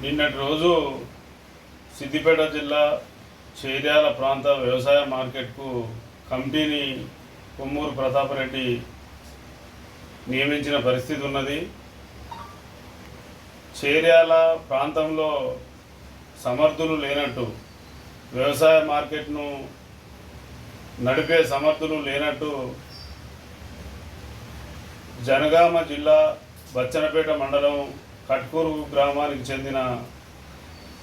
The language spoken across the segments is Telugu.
నిన్నటి రోజు సిద్దిపేట జిల్లా చేర్యాల ప్రాంత వ్యవసాయ మార్కెట్కు కమిటీని కొమ్మూరు ప్రతాపరెడ్డి నియమించిన పరిస్థితి ఉన్నది. చేర్యాల ప్రాంతంలో సమర్థులు లేనట్టు, వ్యవసాయ మార్కెట్ను నడిపే సమర్థులు లేనట్టు జనగామ జిల్లా బచ్చన్నపేట మండలం కట్కూరు గ్రామానికి చెందిన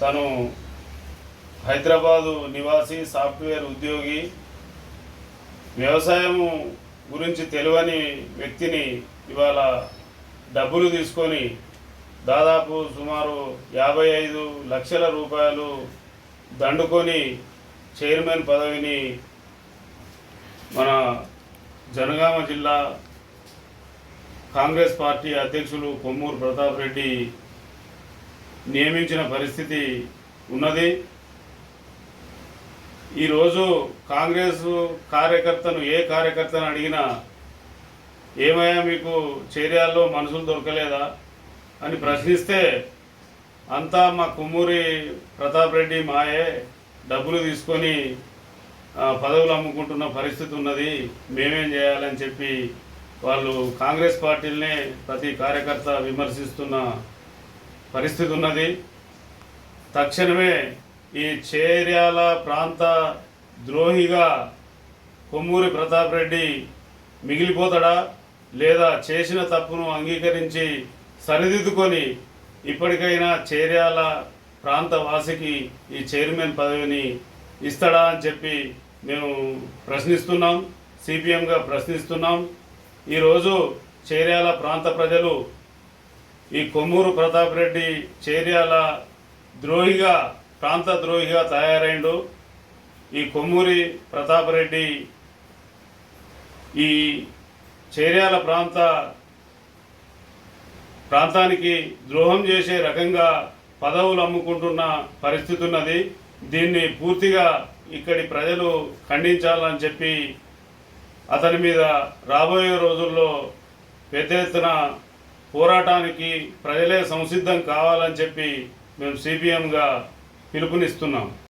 తను హైదరాబాదు నివాసి సాఫ్ట్వేర్ ఉద్యోగి, వ్యవసాయం గురించి తెలియని వ్యక్తిని ఇవాళ డబ్బులు తీసుకొని దాదాపు సుమారు 55 లక్షల రూపాయలు దండుకొని చైర్మన్ పదవిని మన జనగామ జిల్లా కాంగ్రెస్ పార్టీ అధ్యక్షులు కొమ్మూరు ప్రతాపరెడ్డి నియమించిన పరిస్థితి ఉన్నది. ఈరోజు కాంగ్రెస్ కార్యకర్తను ఏ కార్యకర్తను అడిగినా ఏమయ్యా మీకు చేర్యాల్లో మనుషులు దొరకలేదా అని ప్రశ్నిస్తే అంతా మా కొమ్మూరి ప్రతాపరెడ్డి మాయే, డబ్బులు తీసుకొని పదవులు అమ్ముకుంటున్న పరిస్థితి ఉన్నది, మేమేం చేయాలని చెప్పి వాళ్ళు కాంగ్రెస్ పార్టీలనే ప్రతి కార్యకర్త విమర్శిస్తున్న పరిస్థితి ఉన్నది. తక్షణమే ఈ చేర్యాల ప్రాంత ద్రోహిగా కొమ్మూరి ప్రతాపరెడ్డి మిగిలిపోతాడా, లేదా చేసిన తప్పును అంగీకరించి సరిదిద్దుకొని ఇప్పటికైనా చేర్యాల ప్రాంత వాసికి ఈ చైర్మన్ పదవిని ఇస్తాడా అని చెప్పి మేము ప్రశ్నిస్తున్నాం, సిపిఎంగా ప్రశ్నిస్తున్నాం. ఈరోజు చేర్యాల ప్రాంత ప్రజలు ఈ కొమ్మూరు ప్రతాపరెడ్డి చేర్యాల ద్రోహిగా, ప్రాంత ద్రోహిగా తయారైండు. ఈ కొమ్మూరి ప్రతాపరెడ్డి ఈ చేర్యాల ప్రాంతానికి ద్రోహం చేసే రకంగా పదవులు అమ్ముకుంటున్న పరిస్థితి ఉన్నది. దీన్ని పూర్తిగా ఇక్కడి ప్రజలు ఖండించాలని చెప్పి అతని మీద రాబోయే రోజుల్లో పెద్ద ఎత్తున పోరాటానికి ప్రజలే సంసిద్ధం కావాలని చెప్పి మేము సిపిఎంగా పిలుపునిస్తున్నాం.